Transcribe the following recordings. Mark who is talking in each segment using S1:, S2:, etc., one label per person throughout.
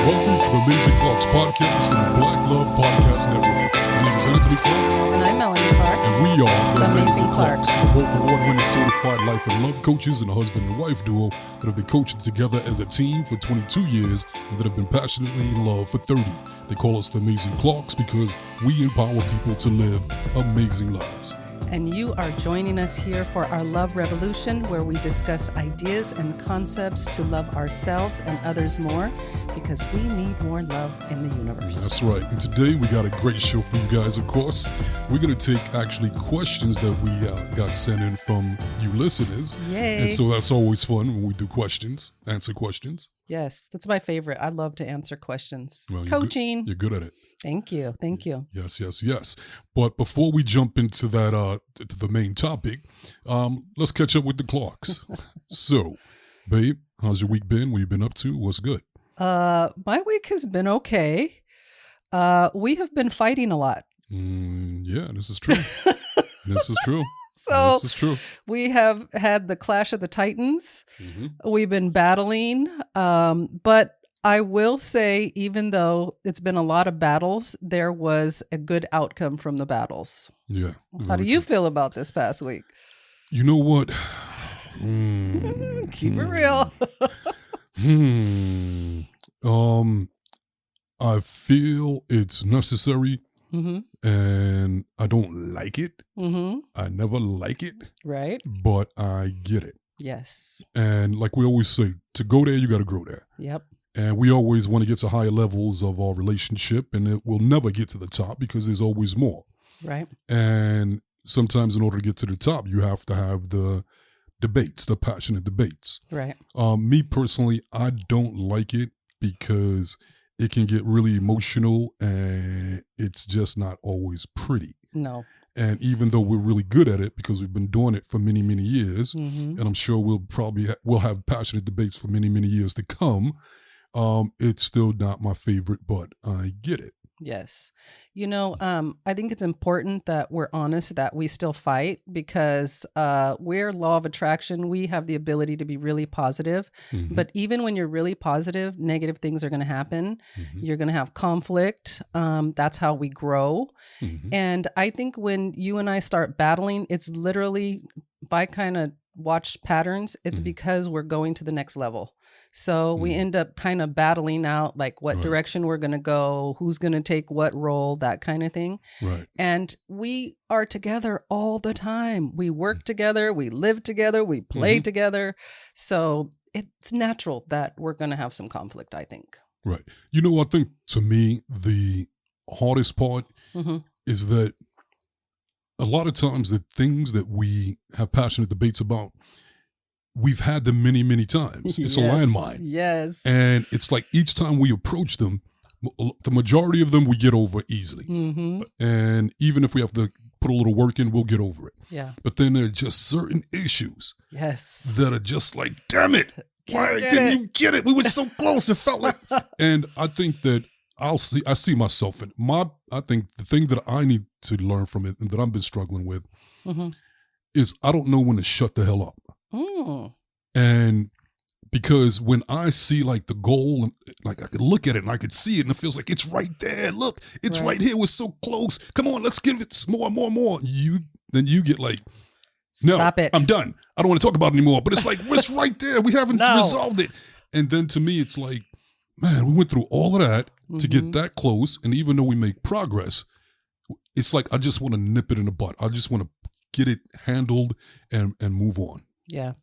S1: Welcome to the Amazing Clocks Podcast and the Black Love Podcast Network. My name is Anthony Clark.
S2: And I'm Melanie Clark.
S1: And we are the Amazing
S2: Clarks.
S1: We're both award-winning certified life and love coaches and a husband and wife duo that have been coaching together as a team for 22 years and that have been passionately in love for 30. They call us the Amazing Clocks because we empower people to live amazing lives.
S2: And you are joining us here for our Love Revolution, where we discuss ideas and concepts to love ourselves and others more, because we need more love in the universe.
S1: That's right. And today we got a great show for you guys, of course. We're going to take actually questions that we got sent in from you listeners.
S2: Yay.
S1: And so that's always fun when we do questions, answer questions.
S2: Yes, that's my favorite. I love to answer questions.
S1: Well,
S2: Coaching.
S1: You're good at it.
S2: Thank you. Thank you.
S1: Yes. But before we jump into that, to the main topic, let's catch up with the Clarks. So, babe, how's your week been? What you been up to? What's good?
S2: My week has been okay. We have been fighting a lot.
S1: Yeah, this is true. This is true.
S2: So
S1: this is true.
S2: We have had the clash of the Titans.
S1: Mm-hmm.
S2: We've been battling, but I will say, even though it's been a lot of battles, there was a good outcome from the battles.
S1: Yeah.
S2: How do you feel about this past week?
S1: You know what?
S2: Keep it real.
S1: I feel it's necessary.
S2: Mm-hmm.
S1: And I don't like it.
S2: Mm-hmm.
S1: I never like it.
S2: Right.
S1: But I get it.
S2: Yes.
S1: And like we always say, to go there, you got to grow there.
S2: Yep.
S1: And we always want to get to higher levels of our relationship, and it will never get to the top because there's always more.
S2: Right.
S1: And sometimes in order to get to the top, you have to have the debates, the passionate debates.
S2: Right.
S1: Me personally, I don't like it because it can get really emotional and it's just not always pretty.
S2: No.
S1: And even though we're really good at it because we've been doing it for many, many years,
S2: Mm-hmm.
S1: and I'm sure we'll have passionate debates for many, many years to come, it's still not my favorite, but I get it.
S2: Yes. You know, I think it's important that we're honest that we still fight, because we're law of attraction. We have the ability to be really positive.
S1: Mm-hmm.
S2: But even when you're really positive, negative things are going to happen.
S1: Mm-hmm.
S2: You're going to have conflict. That's how we grow.
S1: Mm-hmm.
S2: And I think when you and I start battling, it's literally, if I kind of watch patterns, it's
S1: Mm-hmm.
S2: because we're going to the next level. So we
S1: Mm-hmm.
S2: end up kind of battling out like what
S1: Right.
S2: direction we're going to go, who's going to take what role, that kind of thing.
S1: Right.
S2: And we are together all the time. We work together, we live together, we play
S1: Mm-hmm.
S2: together. So it's natural that we're going to have some conflict, I think.
S1: Right. You know, I think to me, the hardest part
S2: Mm-hmm.
S1: is that a lot of times the things that we have passionate debates about, we've had them many, many times. It's a landmine.
S2: Yes.
S1: And it's like each time we approach them, the majority of them we get over easily.
S2: Mm-hmm.
S1: And even if we have to put a little work in, we'll get over it.
S2: Yeah.
S1: But then there are just certain issues
S2: Yes.
S1: that are just like, damn it, why
S2: Get
S1: didn't
S2: it.
S1: you get it? We were so close. It felt like, and I think that I see myself in I think the thing that I need to learn from it and that I've been struggling with
S2: Mm-hmm.
S1: is I don't know when to shut the hell up.
S2: Mm.
S1: And because when I see like the goal, and like I could look at it and I could see it and it feels like it's right there. Look, it's right here. We're so close. Come on, let's give it more. Then you get like, no,
S2: Stop it.
S1: I'm done. I don't want to talk about it anymore. But it's like, it's right there. We haven't
S2: No.
S1: resolved it. And then to me, it's like, man, we went through all of that to get
S2: Mhm.
S1: that close. And even though we make progress, it's like, I just want to nip it in the butt. I just want to get it handled and move on.
S2: Yeah.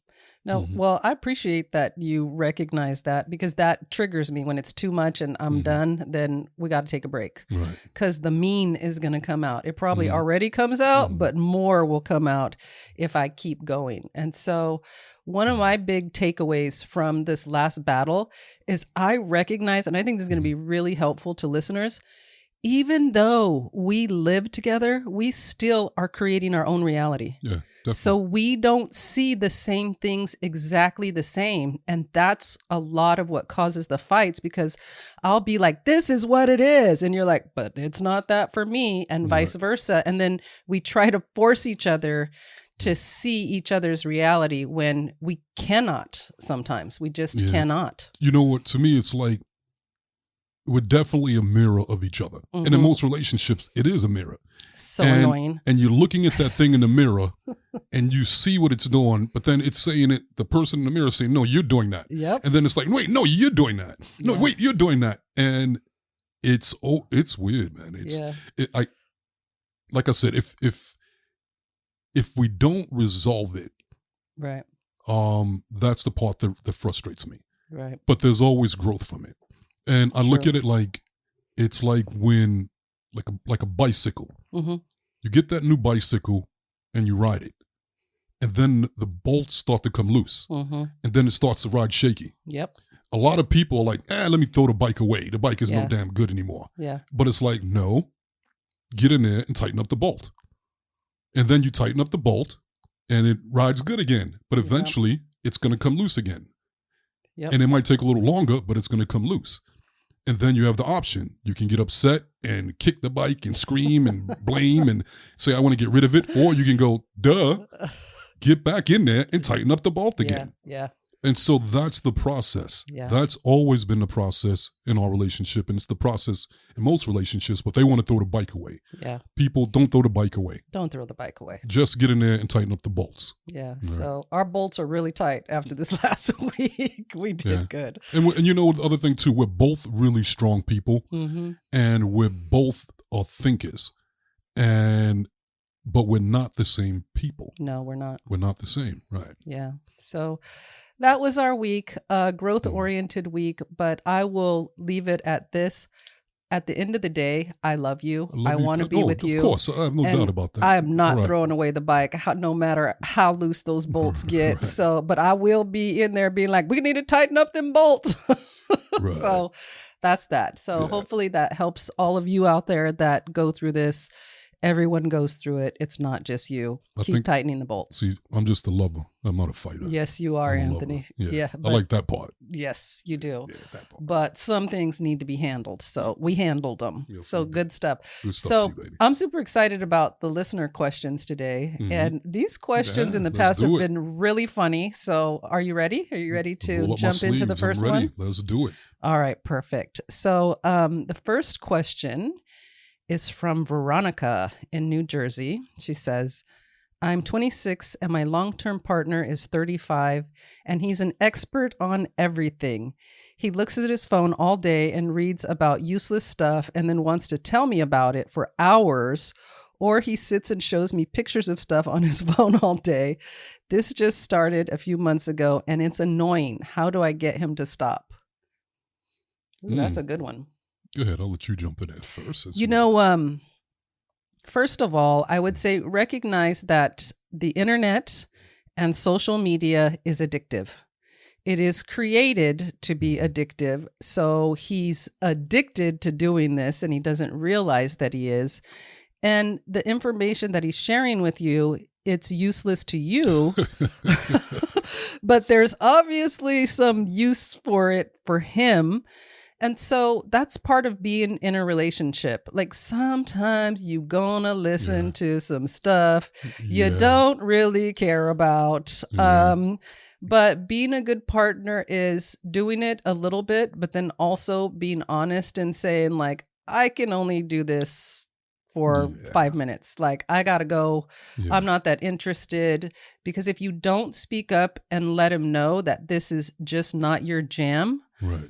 S2: No,
S1: Mhm.
S2: well, I appreciate that you recognize that, because that triggers me when it's too much and I'm
S1: Mhm.
S2: done, then we got to take a break,
S1: Right.
S2: because the mean is going to come out. It probably
S1: Mhm.
S2: already comes out,
S1: Mhm.
S2: but more will come out if I keep going. And so one of my big takeaways from this last battle is I recognize, and I think this is going to be really helpful to listeners, even though we live together, we still are creating our own reality.
S1: Yeah, definitely.
S2: So we don't see the same things exactly the same. And that's a lot of what causes the fights, because I'll be like, this is what it is. And you're like, but it's not that for me, and vice versa. And then we try to force each other to see each other's reality when we cannot sometimes. We just cannot.
S1: You know what? To me, it's like we're definitely a mirror of each other. And in most relationships, it is a mirror.
S2: So annoying.
S1: And you're looking at that thing in the mirror and you see what it's doing, but then it's saying it, the person in the mirror saying, no, you're doing that.
S2: Yep.
S1: And then it's like, wait, no, you're doing that. No, wait, you're doing that. And it's weird, man. Like I said, if we don't resolve it,
S2: right.
S1: That's the part that frustrates me.
S2: Right.
S1: But there's always growth from it. And I look at it like, it's like when, like a bicycle. You get that new bicycle and you ride it. And then the bolts start to come loose. And then it starts to ride shaky.
S2: Yep.
S1: A lot of people are like, let me throw the bike away. The bike is no damn good anymore.
S2: Yeah.
S1: But it's like, no, get in there and tighten up the bolt. And then you tighten up the bolt and it rides good again. But eventually it's going to come loose again. Yep. And it might take a little longer, but it's going to come loose. And then you have the option. You can get upset and kick the bike and scream and blame and say, I want to get rid of it. Or you can go, get back in there and tighten up the bolt again.
S2: Yeah.
S1: And so that's the process.
S2: Yeah.
S1: That's always been the process in our relationship. And it's the process in most relationships, but they want to throw the bike away.
S2: Yeah.
S1: People don't throw the bike away.
S2: Don't throw the bike away.
S1: Just get in there and tighten up the bolts.
S2: Yeah. Right. So our bolts are really tight after this last week. We did good.
S1: And you know, the other thing too, we're both really strong people and we're both thinkers. But we're not the same people.
S2: No, we're not.
S1: We're not the same. Right.
S2: Yeah. So that was our week, growth-oriented week, but I will leave it at this. At the end of the day, I love you. I want to be with you.
S1: Of course, I have no doubt about that.
S2: I am not throwing away the bike, no matter how loose those bolts get. Right. So, but I will be in there being like, we need to tighten up them bolts. Right. So that's that. So hopefully that helps all of you out there that go through this. Everyone goes through it. It's not just you. Keep tightening the bolts.
S1: See, I'm just a lover. I'm not a fighter.
S2: Yes, you are, Anthony. Yeah,
S1: I like that part.
S2: Yes, you do.
S1: Yeah, that part.
S2: But some things need to be handled. So we handled them. Yes, so good stuff.
S1: Good stuff
S2: so I'm super excited about the listener questions today. And these questions in the past have been really funny. So are you ready? Are you ready to jump into the first one?
S1: Let's do it.
S2: All right, perfect. So the first question is from Veronica in New Jersey. She says, I'm 26 and my long-term partner is 35 and he's an expert on everything. He looks at his phone all day and reads about useless stuff and then wants to tell me about it for hours, or he sits and shows me pictures of stuff on his phone all day. This just started a few months ago and it's annoying. How do I get him to stop? Ooh, that's a good one.
S1: Go ahead. I'll let you jump in there first.
S2: First of all, I would say recognize that the internet and social media is addictive. It is created to be addictive. So he's addicted to doing this and he doesn't realize that he is. And the information that he's sharing with you, it's useless to you, but there's obviously some use for it for him. And so that's part of being in a relationship. Like sometimes you gonna listen to some stuff you don't really care about. But being a good partner is doing it a little bit, but then also being honest and saying like, I can only do this for 5 minutes. Like I gotta go. I'm not that interested. Because if you don't speak up and let him know that this is just not your jam,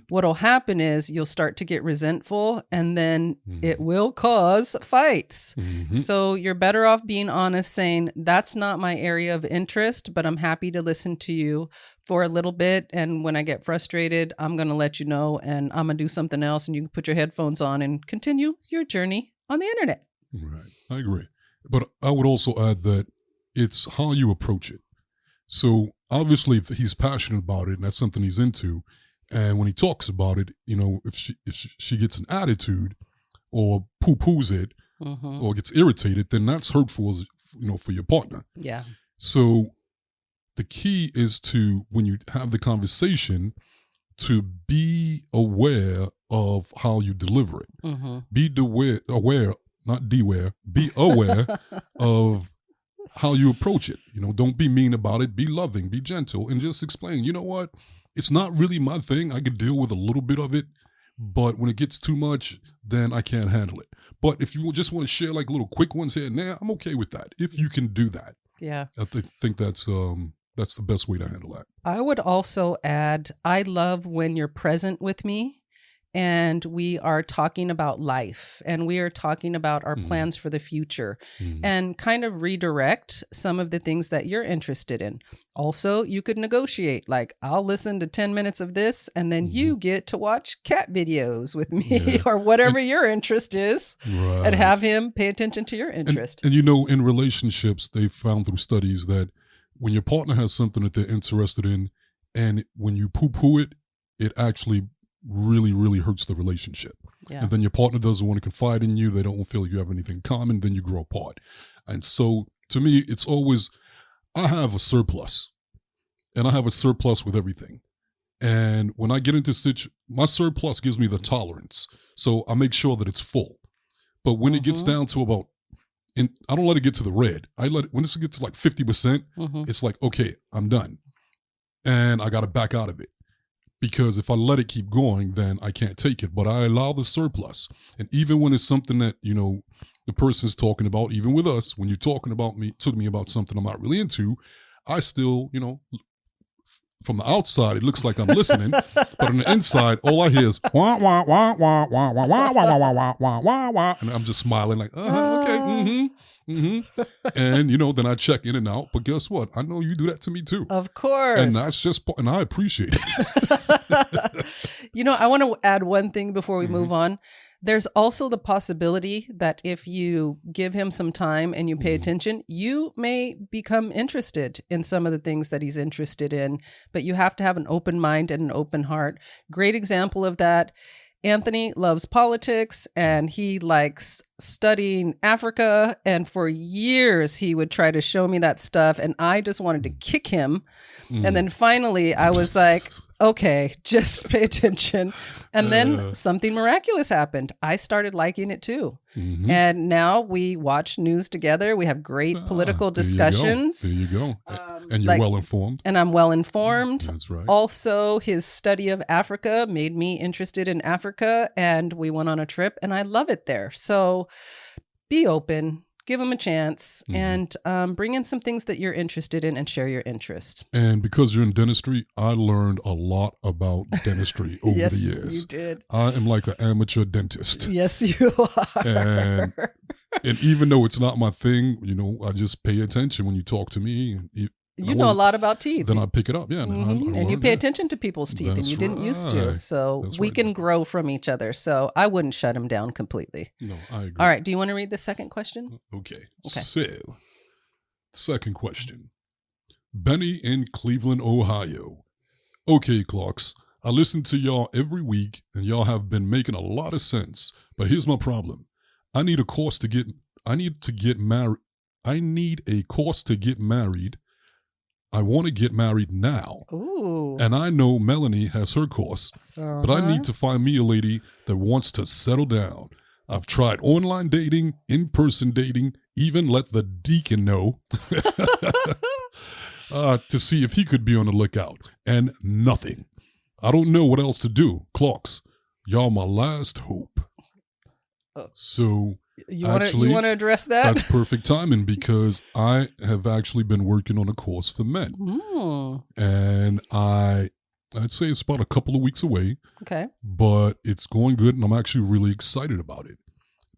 S2: what'll happen is you'll start to get resentful and then it will cause fights. So you're better off being honest, saying that's not my area of interest, but I'm happy to listen to you for a little bit. And when I get frustrated, I'm going to let you know and I'm going to do something else and you can put your headphones on and continue your journey on the internet.
S1: Right. I agree. But I would also add that it's how you approach it. So obviously if he's passionate about it and that's something he's into, and when he talks about it, you know, if she gets an attitude or poo-poos it or gets irritated, then that's hurtful, for your partner.
S2: Yeah.
S1: So the key is to, when you have the conversation, to be aware of how you deliver it. Be aware, not beware, be aware of how you approach it. You know, don't be mean about it. Be loving, be gentle, and just explain, you know what? It's not really my thing. I could deal with a little bit of it, But when it gets too much, then I can't handle it. But if you just want to share like little quick ones here and there, I'm okay with that. If you can do that,
S2: Yeah.
S1: I think that's the best way to handle that.
S2: I would also add, I love when you're present with me and we are talking about life and we are talking about our plans for the future and kind of redirect some of the things that you're interested in. Also, you could negotiate, like, I'll listen to 10 minutes of this and then you get to watch cat videos with me or whatever your interest is, and have him pay attention to your interest.
S1: And you know, in relationships, they've found through studies that when your partner has something that they're interested in, and when you poo-poo it, it actually really, really hurts the relationship.
S2: Yeah.
S1: And then your partner doesn't want to confide in you. They don't feel you have anything in common. Then you grow apart. And so to me, it's always, I have a surplus, and I have a surplus with everything. And when I get into my surplus gives me the tolerance. So I make sure that it's full. But when it gets down to about, and I don't let it get to the red. When it gets to like 50%, it's like, okay, I'm done. And I got to back out of it. Because if I let it keep going, then I can't take it. But I allow the surplus. And even when it's something that, you know, the person's talking about, even with us, when you're talking to me about something I'm not really into, I still, you know, from the outside, it looks like I'm listening. But on the inside, all I hear is wah, wah, wah, wah, wah, wah, wah, wah, wah, wah, wah, wah, wah. And I'm just smiling like, okay, And, you know, then I check in and out. But guess what? I know you do that to me too.
S2: Of course.
S1: And that's just, and I appreciate it.
S2: You know, I want to add one thing before we move on. There's also the possibility that if you give him some time and you pay attention, you may become interested in some of the things that he's interested in, but you have to have an open mind and an open heart. Great example of that. Anthony loves politics and he likes studying Africa. And for years, he would try to show me that stuff. And I just wanted to kick him. And then finally, I was like, okay, just pay attention. And then something miraculous happened. I started liking it too. And now we watch news together. We have great political discussions.
S1: There you go. And you're well informed.
S2: And I'm well informed.
S1: That's right.
S2: Also, his study of Africa made me interested in Africa. And we went on a trip and I love it there. So be open. Give them a chance and bring in some things that you're interested in and share your interest.
S1: And because you're in dentistry, I learned a lot about dentistry over the years.
S2: Yes, you did.
S1: I am like an amateur dentist.
S2: Yes, you are.
S1: And even though it's not my thing, you know, I just pay attention when you talk to me.
S2: You know a lot about teeth.
S1: Then I pick it up, yeah.
S2: And you pay attention to people's teeth, and you didn't used to. So we can grow from each other. So I wouldn't shut him down completely.
S1: No, I agree.
S2: All right. Do you want to read the second question?
S1: Okay. So, second question. Benny in Cleveland, Ohio. Okay, Clarks. I listen to y'all every week, and y'all have been making a lot of sense. But here's my problem. I need a course to get married. I need a course to get married. I want to get married now.
S2: Ooh.
S1: And I know Melanie has her course, but I need to find me a lady that wants to settle down. I've tried online dating, in-person dating, even let the deacon know to see if he could be on the lookout. And nothing. I don't know what else to do. Clarks, y'all my last hope. So...
S2: You want to address that?
S1: That's perfect timing because I have actually been working on a course for men. And I'd say it's about a couple of weeks away.
S2: Okay.
S1: But it's going good and I'm actually really excited about it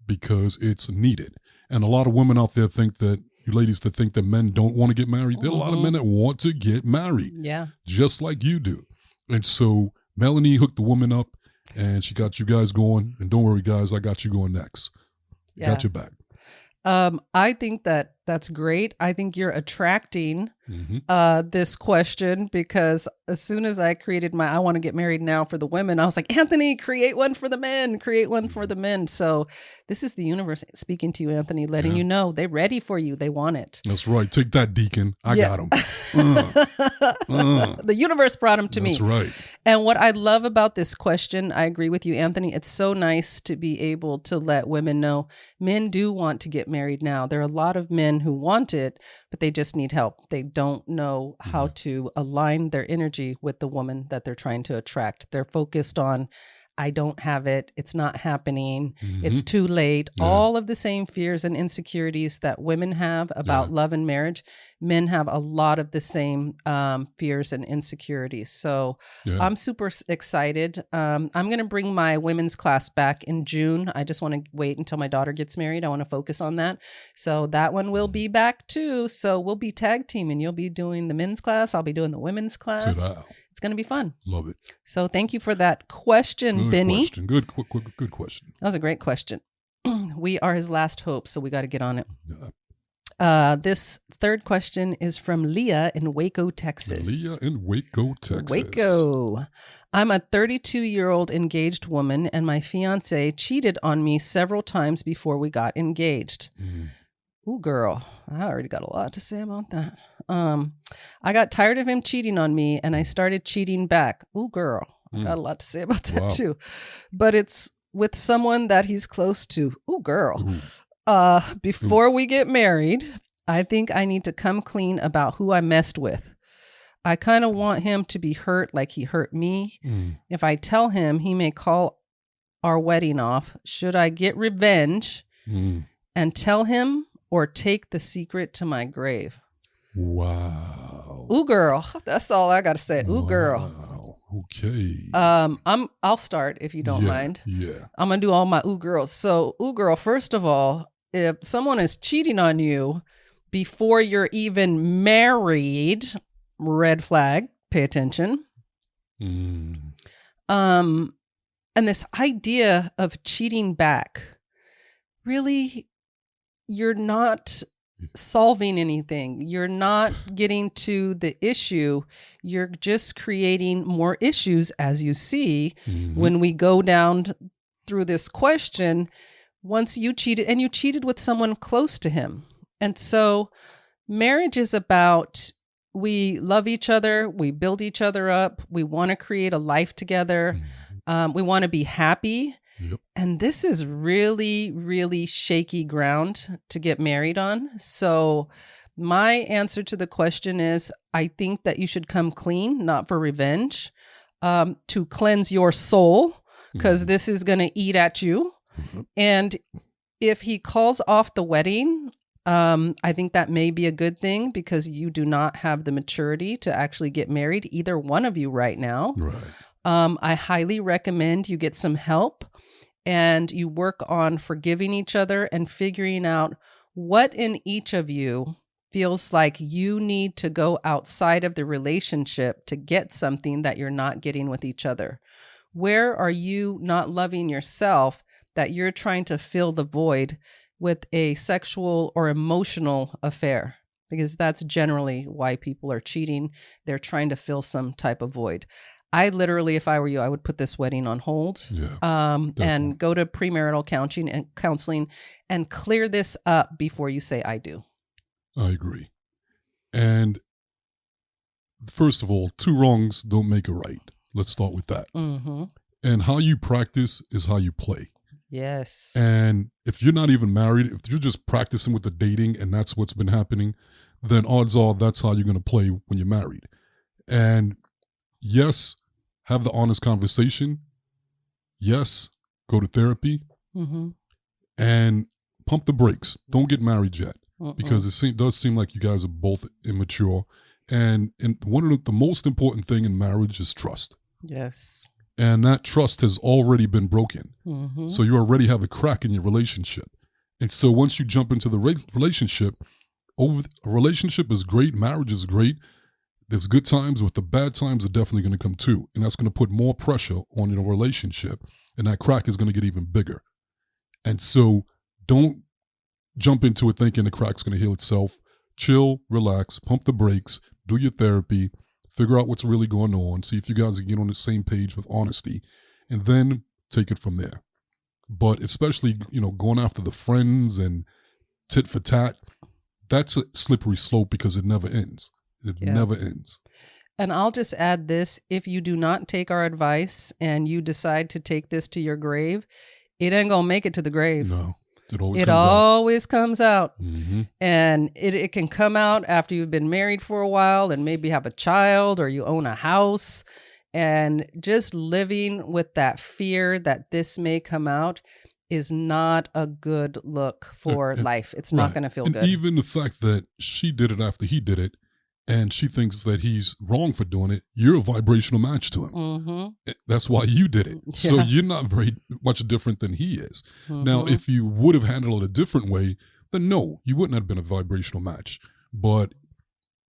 S1: because it's needed. And a lot of women out there think that, you ladies that think that men don't want to get married, there are a lot of men that want to get married.
S2: Yeah.
S1: Just like you do. And so Melanie hooked the woman up and she got you guys going. And don't worry, guys, I got you going next.
S2: Yeah.
S1: Got your back.
S2: I think that's great. I think you're attracting this question because as soon as I created I want to get married now for the women, I was like, Anthony, create one for the men, create one for the men. So this is the universe speaking to you, Anthony, letting you know they're ready for you. They want it.
S1: That's right. Take that, deacon. I got him.
S2: The universe brought him to me.
S1: That's right.
S2: And what I love about this question, I agree with you, Anthony. It's so nice to be able to let women know men do want to get married now. There are a lot of men who want it, but they just need help. They don't know how to align their energy with the woman that they're trying to attract. They're focused on I don't have it. It's not happening.
S1: Mm-hmm.
S2: It's too late.
S1: Yeah.
S2: All of the same fears and insecurities that women have about love and marriage, men have a lot of the same fears and insecurities. So I'm super excited. I'm going to bring my women's class back in June. I just want to wait until my daughter gets married. I want to focus on that. So that one will be back too. So we'll be tag teaming. You'll be doing the men's class. I'll be doing the women's class. It's going to be fun.
S1: Love it.
S2: So thank you for that question,
S1: Good
S2: Benny.
S1: Question. Good question.
S2: That was a great question. We are his last hope, so we got to get on it. Yeah. This third question is from Leah in Waco, Texas.
S1: Leah in Waco, Texas.
S2: Waco. I'm a 32-year-old engaged woman, and my fiance cheated on me several times before we got engaged. Ooh, girl, I already got a lot to say about that. I got tired of him cheating on me, and I started cheating back. Ooh, girl, I got a lot to say about that too. But it's with someone that he's close to. Ooh, girl. Before we get married, I think I need to come clean about who I messed with. I kind of want him to be hurt like he hurt me. If I tell him, he may call our wedding off. Should I get revenge and tell him, or take the secret to my grave?
S1: Wow.
S2: Ooh, girl. That's all I got to say. Ooh, girl.
S1: Wow. Okay.
S2: I'll start if you don't mind.
S1: Yeah.
S2: I'm going to do all my ooh girls. So, ooh girl, first of all, if someone is cheating on you before you're even married, red flag, pay attention. And this idea of cheating back, really, you're not solving anything. You're not getting to the issue. You're just creating more issues, as you see when we go down through this question. Once you cheated, and you cheated with someone close to him. And so marriage is about, we love each other, we build each other up, we want to create a life together, we want to be happy. Yep. And this is really, really shaky ground to get married on. So my answer to the question is, I think that you should come clean, not for revenge, to cleanse your soul, because this is going to eat at you. And if he calls off the wedding, I think that may be a good thing, because you do not have the maturity to actually get married, either one of you right now. Right. I highly recommend you get some help and you work on forgiving each other and figuring out what in each of you feels like you need to go outside of the relationship to get something that you're not getting with each other. Where are you not loving yourself that you're trying to fill the void with a sexual or emotional affair? Because that's generally why people are cheating. They're trying to fill some type of void. I literally, if I were you, I would put this wedding on hold, and go to premarital counseling and clear this up before you say I do.
S1: I agree. And first of all, two wrongs don't make a right. Let's start with that. And how you practice is how you play.
S2: Yes.
S1: And if you're not even married, if you're just practicing with the dating and that's what's been happening, then odds are that's how you're going to play when you're married. And yes, have the honest conversation. Yes, go to therapy. And pump the brakes. Don't get married yet, because it does seem like you guys are both immature. And one of the most important thing in marriage is trust. Yes. And that trust has already been broken. So you already have a crack in your relationship. And so once you jump into the relationship, a relationship is great. Marriage is great. There's good times, but the bad times are definitely going to come too. And that's going to put more pressure on your relationship. And that crack is going to get even bigger. And so don't jump into it thinking the crack's going to heal itself. Chill, relax, pump the brakes, do your therapy, figure out what's really going on, see if you guys get on the same page with honesty, and then take it from there. But especially, going after the friends and tit for tat, that's a slippery slope because it never ends. It never ends.
S2: And I'll just add this. If you do not take our advice and you decide to take this to your grave, it ain't going to make it to the grave.
S1: No,
S2: it always comes out. And it can come out after you've been married for a while and maybe have a child or you own a house. And just living with that fear that this may come out is not a good look for life. It's not going to feel
S1: and
S2: good.
S1: Even the fact that she did it after he did it, and she thinks that he's wrong for doing it, you're a vibrational match to him.
S2: Mm-hmm.
S1: That's why you did it.
S2: Yeah.
S1: So you're not very much different than he is.
S2: Mm-hmm.
S1: Now, if you would have handled it a different way, then no, you wouldn't have been a vibrational match. But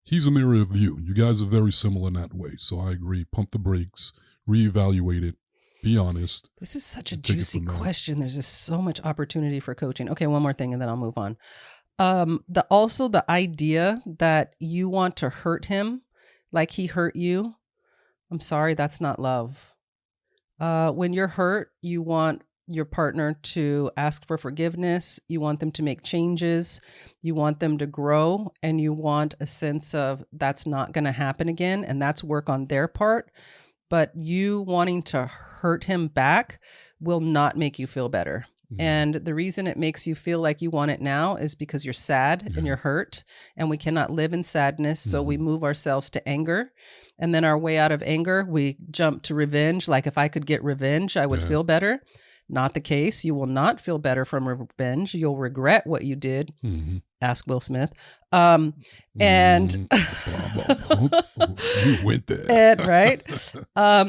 S1: he's a mirror of you. You guys are very similar in that way. So I agree. Pump the brakes, reevaluate it, be honest.
S2: This is such a juicy question. There's just so much opportunity for coaching. Okay, one more thing and then I'll move on. The idea that you want to hurt him like he hurt you, I'm sorry, that's not love. When you're hurt, you want your partner to ask for forgiveness. You want them to make changes. You want them to grow, and you want a sense of that's not going to happen again. And that's work on their part. But you wanting to hurt him back will not make you feel better. And the reason it makes you feel like you want it now is because you're sad and you're hurt, and we cannot live in sadness. So we move ourselves to anger, and then our way out of anger, we jump to revenge. Like if I could get revenge, I would feel better. Not the case. You will not feel better from revenge. You'll regret what you did. Ask Will Smith. And
S1: you went there.
S2: And, right.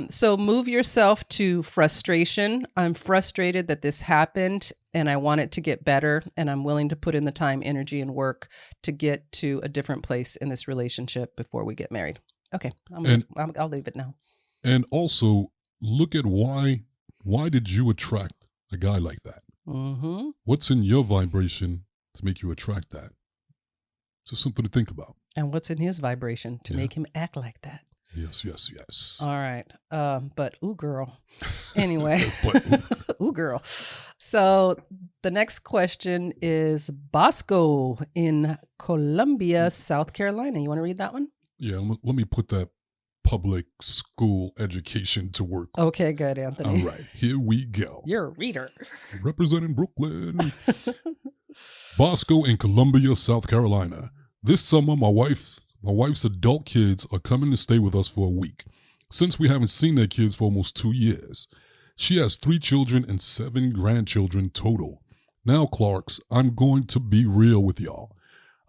S2: So move yourself to frustration. I'm frustrated that this happened and I want it to get better. And I'm willing to put in the time, energy, and work to get to a different place in this relationship before we get married. Okay. I'll leave it now.
S1: And also look at why did you attract a guy like that?
S2: Mm-hmm.
S1: What's in your vibration to make you attract that? It's just something to think about.
S2: And what's in his vibration to make him act like that?
S1: Yes.
S2: All right. But ooh, girl. Anyway. Ooh, girl. So the next question is Bosco in Columbia, South Carolina. You want to read that one?
S1: Yeah, let me put that public school education to work.
S2: Okay, good, Anthony.
S1: All right, here we go.
S2: You're a reader.
S1: Representing Brooklyn. Bosco in Columbia, South Carolina. This summer, my wife's adult kids are coming to stay with us for a week, since we haven't seen their kids for almost 2 years. She has 3 children and 7 grandchildren total. Now, Clarks, I'm going to be real with y'all.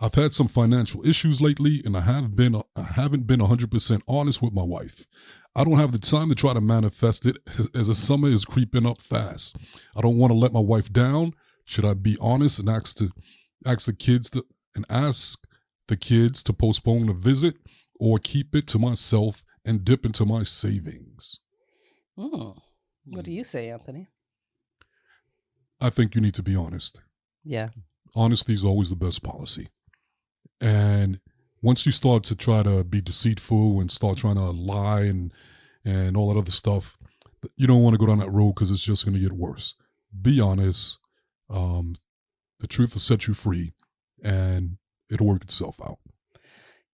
S1: I've had some financial issues lately, and I haven't been 100% honest with my wife. I don't have the time to try to manifest it as the summer is creeping up fast. I don't want to let my wife down. Should I be honest and ask the kids to postpone the visit, or keep it to myself and dip into my savings?
S2: What do you say, Anthony?
S1: I think you need to be honest.
S2: Yeah.
S1: Honesty is always the best policy. And once you start to try to be deceitful and start trying to lie and all that other stuff, you don't want to go down that road because it's just going to get worse. Be honest. The truth will set you free, and it'll work itself out.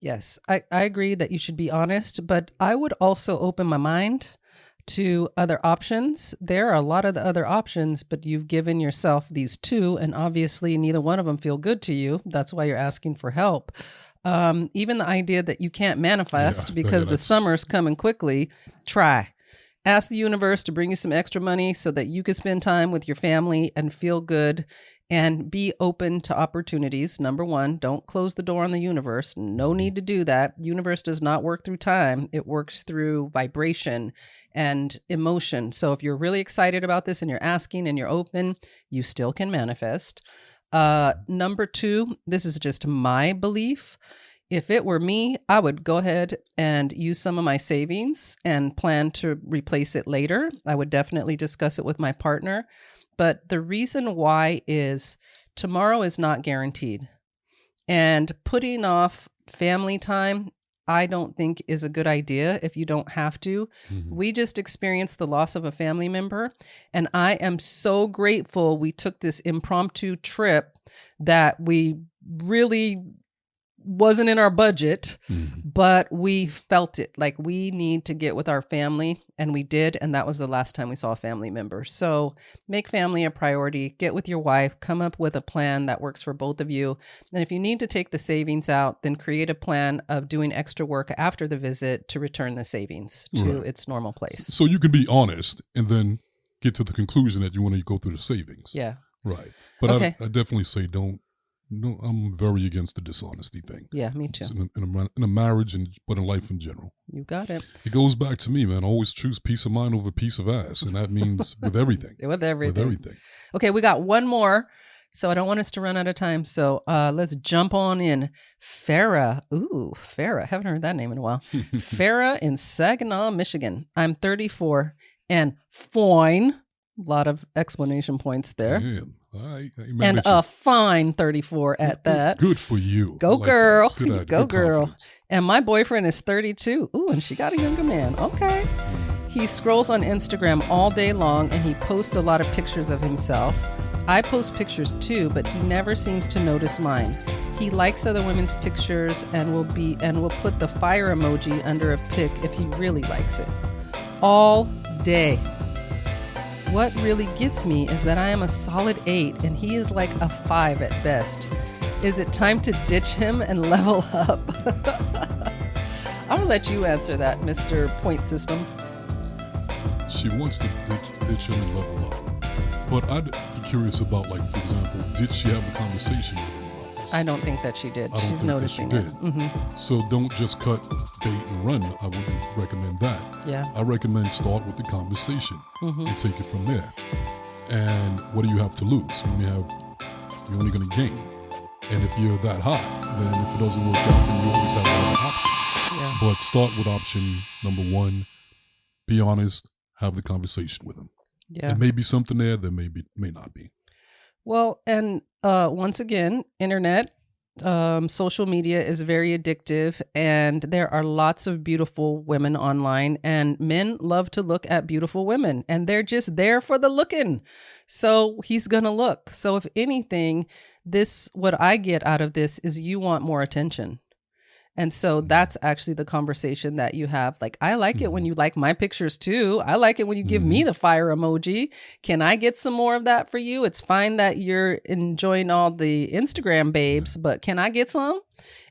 S2: Yes, I agree that you should be honest, but I would also open my mind to other options. There are a lot of the other options, but you've given yourself these 2, and obviously neither one of them feel good to you. That's why you're asking for help. Even the idea that you can't manifest because the summer's coming quickly, try. Ask the universe to bring you some extra money so that you can spend time with your family and feel good, and be open to opportunities. Number 1, don't close the door on the universe. No need to do that. Universe does not work through time. It works through vibration and emotion. So if you're really excited about this and you're asking and you're open, you still can manifest. Number 2, this is just my belief. If it were me, I would go ahead and use some of my savings and plan to replace it later. I would definitely discuss it with my partner. But the reason why is tomorrow is not guaranteed. And putting off family time, I don't think is a good idea if you don't have to. We just experienced the loss of a family member, and I am so grateful we took this impromptu trip that we really wasn't in our budget,
S1: Mhm.
S2: but we felt it. Like we need to get with our family, and we did. And that was the last time we saw a family member. So make family a priority, get with your wife, come up with a plan that works for both of you. And if you need to take the savings out, then create a plan of doing extra work after the visit to return the savings to
S1: Right.
S2: its normal place.
S1: So you can be honest and then get to the conclusion that you want to go through the savings.
S2: Yeah.
S1: Right. But
S2: Okay.
S1: I definitely say don't. No, I'm very against the dishonesty thing.
S2: Yeah, me too.
S1: It's in a marriage but in life in general.
S2: You got it.
S1: It goes back to me, man. Always choose peace of mind over piece of ass. And that means with everything.
S2: With everything.
S1: With everything.
S2: Okay, we got one more. So I don't want us to run out of time. So let's jump on in. Farah. Ooh, Farah. Haven't heard that name in a while. Farah in Saginaw, Michigan. I'm 34 and fine. A lot of explanation points there.
S1: Yeah.
S2: And a fine 34 at that.
S1: Good for you.
S2: Go girl.
S1: Good
S2: Go
S1: good
S2: girl.
S1: confidence.
S2: And my boyfriend is 32. Ooh, and she got a younger man. Okay. He scrolls on Instagram all day long and he posts a lot of pictures of himself. I post pictures too, but he never seems to notice mine. He likes other women's pictures and will put the fire emoji under a pic if he really likes it. All day. What really gets me is that I am a solid 8 and he is like a 5 at best. Is it time to ditch him and level up? I'm going to let you answer that, Mr. Point System.
S1: She wants to ditch him and level up. But I'd be curious about, like, for example, did she have a conversation with him about this?
S2: I don't think that she did.
S1: I don't
S2: She's
S1: think that
S2: noticing
S1: she
S2: it.
S1: did.
S2: Mm-hmm.
S1: So don't just cut bait and run. I wouldn't recommend that.
S2: Yeah.
S1: I recommend start with the conversation
S2: Mm-hmm.
S1: and take it from there. And what do you have to lose? You're only going to gain. And if you're that hot, then if it doesn't work out, then you always have another option.
S2: Yeah.
S1: But start with option number 1. Be honest. Have the conversation with him.
S2: Yeah.
S1: There may be something there. There may not be.
S2: Well, and once again, internet, social media is very addictive, and there are lots of beautiful women online, and men love to look at beautiful women, and they're just there for the looking. So he's going to look. So if anything, what I get out of this is you want more attention. And so that's actually the conversation that you have. Like, I like it when you like my pictures too. I like it when you give me the fire emoji. Can I get some more of that for you? It's fine that you're enjoying all the Instagram babes, but can I get some?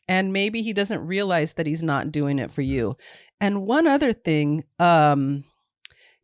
S2: And maybe he doesn't realize that he's not doing it for you. And one other thing,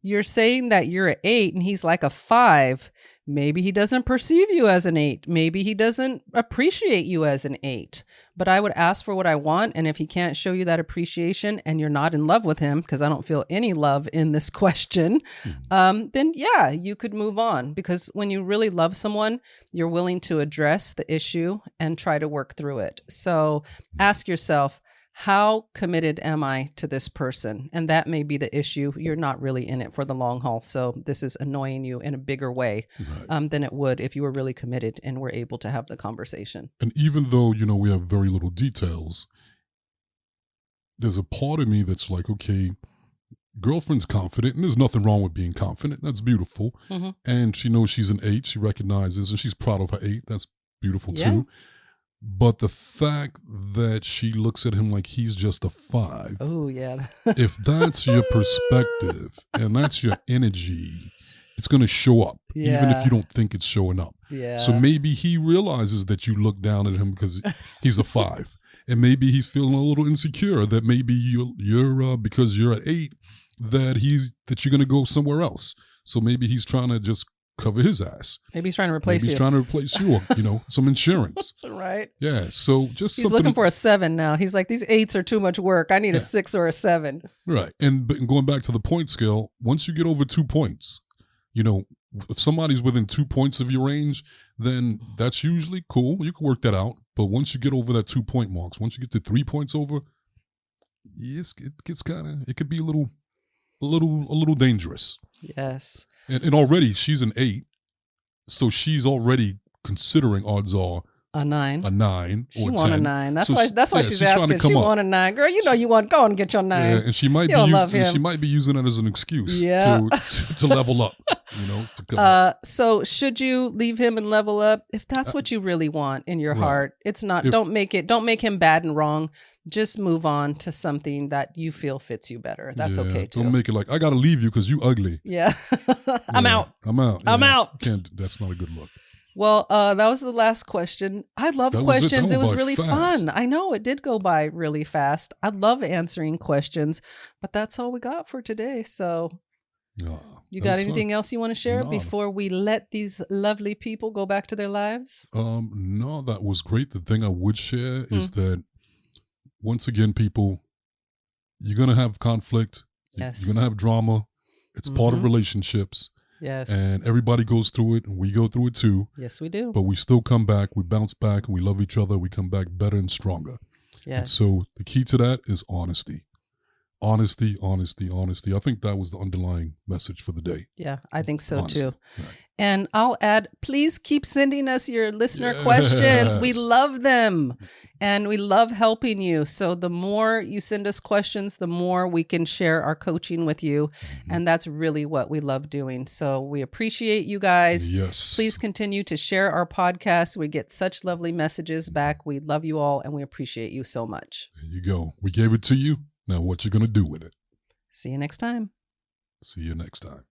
S2: you're saying that you're an 8 and he's like a 5. Maybe he doesn't perceive you as an 8. Maybe he doesn't appreciate you as an 8. But I would ask for what I want. And if he can't show you that appreciation and you're not in love with him, because I don't feel any love in this question, then yeah, you could move on. Because when you really love someone, you're willing to address the issue and try to work through it. So ask yourself, how committed am I to this person? And that may be the issue. You're not really in it for the long haul. So this is annoying you in a bigger way than it would if you were really committed and were able to have the conversation.
S1: And even though, we have very little details, there's a part of me that's like, okay, girlfriend's confident, and there's nothing wrong with being confident. That's beautiful.
S2: Mm-hmm.
S1: And she knows she's an 8. She recognizes, and she's proud of her 8. That's beautiful too. But the fact that she looks at him like he's just a 5.
S2: Oh, yeah.
S1: If that's your perspective and that's your energy, it's going to show up, even if you don't think it's showing up.
S2: Yeah.
S1: So maybe he realizes that you look down at him because he's a 5. And maybe he's feeling a little insecure that maybe you're because you're at 8, that you're going to go somewhere else. So maybe he's trying to just cover his ass.
S2: Maybe he's trying to replace
S1: Maybe he's
S2: you.
S1: trying to replace you,
S2: Some
S1: some insurance.
S2: Right.
S1: Yeah. So just
S2: he's looking for a 7 now. He's like, these 8s are too much work. I need a 6 or a 7.
S1: Right. And going back to the point scale, once you get over 2 points, if somebody's within 2 points of your range, then that's usually cool. You can work that out. But once you get over that 2 point marks, once you get to 3 points over, it gets it could be a little dangerous.
S2: Yes.
S1: And already she's an 8, so she's already considering, odds are,
S2: A 9.
S1: a 9
S2: She
S1: or
S2: want
S1: 10.
S2: a 9. That's
S1: So
S2: why.
S1: she-
S2: That's why
S1: yeah,
S2: she's
S1: trying to
S2: asking.
S1: come
S2: She
S1: up.
S2: want a 9, girl. You know you want. Go and get your 9.
S1: Yeah, and she might
S2: You'll
S1: be
S2: love
S1: using,
S2: him.
S1: she might be using it as an excuse
S2: Yeah.
S1: to level up. You know, to come up.
S2: So should you leave him and level up if that's what you really want in your
S1: Right.
S2: heart? It's not. Don't make him bad and wrong. Just move on to something that you feel fits you better. That's
S1: Yeah,
S2: okay too.
S1: Don't make it like I got to leave you because you ugly.
S2: Yeah. I'm
S1: Yeah,
S2: out.
S1: I'm out.
S2: I'm
S1: Yeah,
S2: out.
S1: you can't. That's not a good look.
S2: Well, that was the last question. I love
S1: That was it.
S2: questions.
S1: That
S2: It
S1: went
S2: was
S1: by
S2: really
S1: fast.
S2: fun. I know it did go by really fast. I love answering questions, but that's all we got for today. So
S1: Yeah,
S2: you got anything else you want to share
S1: No.
S2: before we let these lovely people go back to their lives?
S1: No, that was great. The thing I would share is
S2: Mm.
S1: that once again, people, you're gonna have conflict.
S2: Yes.
S1: You're gonna have drama. It's part of
S2: Mhm.
S1: relationships.
S2: Yes.
S1: And everybody goes through it, and we go through it too.
S2: Yes, we do.
S1: But we still come back, we bounce back, and we love each other. We come back better and stronger.
S2: Yes.
S1: And so the key to that is honesty. Honesty, honesty, honesty. I think that was the underlying message for the day.
S2: Yeah, I think so
S1: Honesty.
S2: too.
S1: Right.
S2: And I'll add, please keep sending us your listener questions. We
S1: Yes.
S2: love them and we love helping you. So the more you send us questions, the more we can share our coaching with you. And that's really what we love doing. So we appreciate you guys.
S1: Yes.
S2: Please continue to share our podcast. We get such lovely messages back. We love you all and we appreciate you so much.
S1: There you go. We gave it to you. Now what you going to do with it?
S2: See you next time.
S1: See you next time.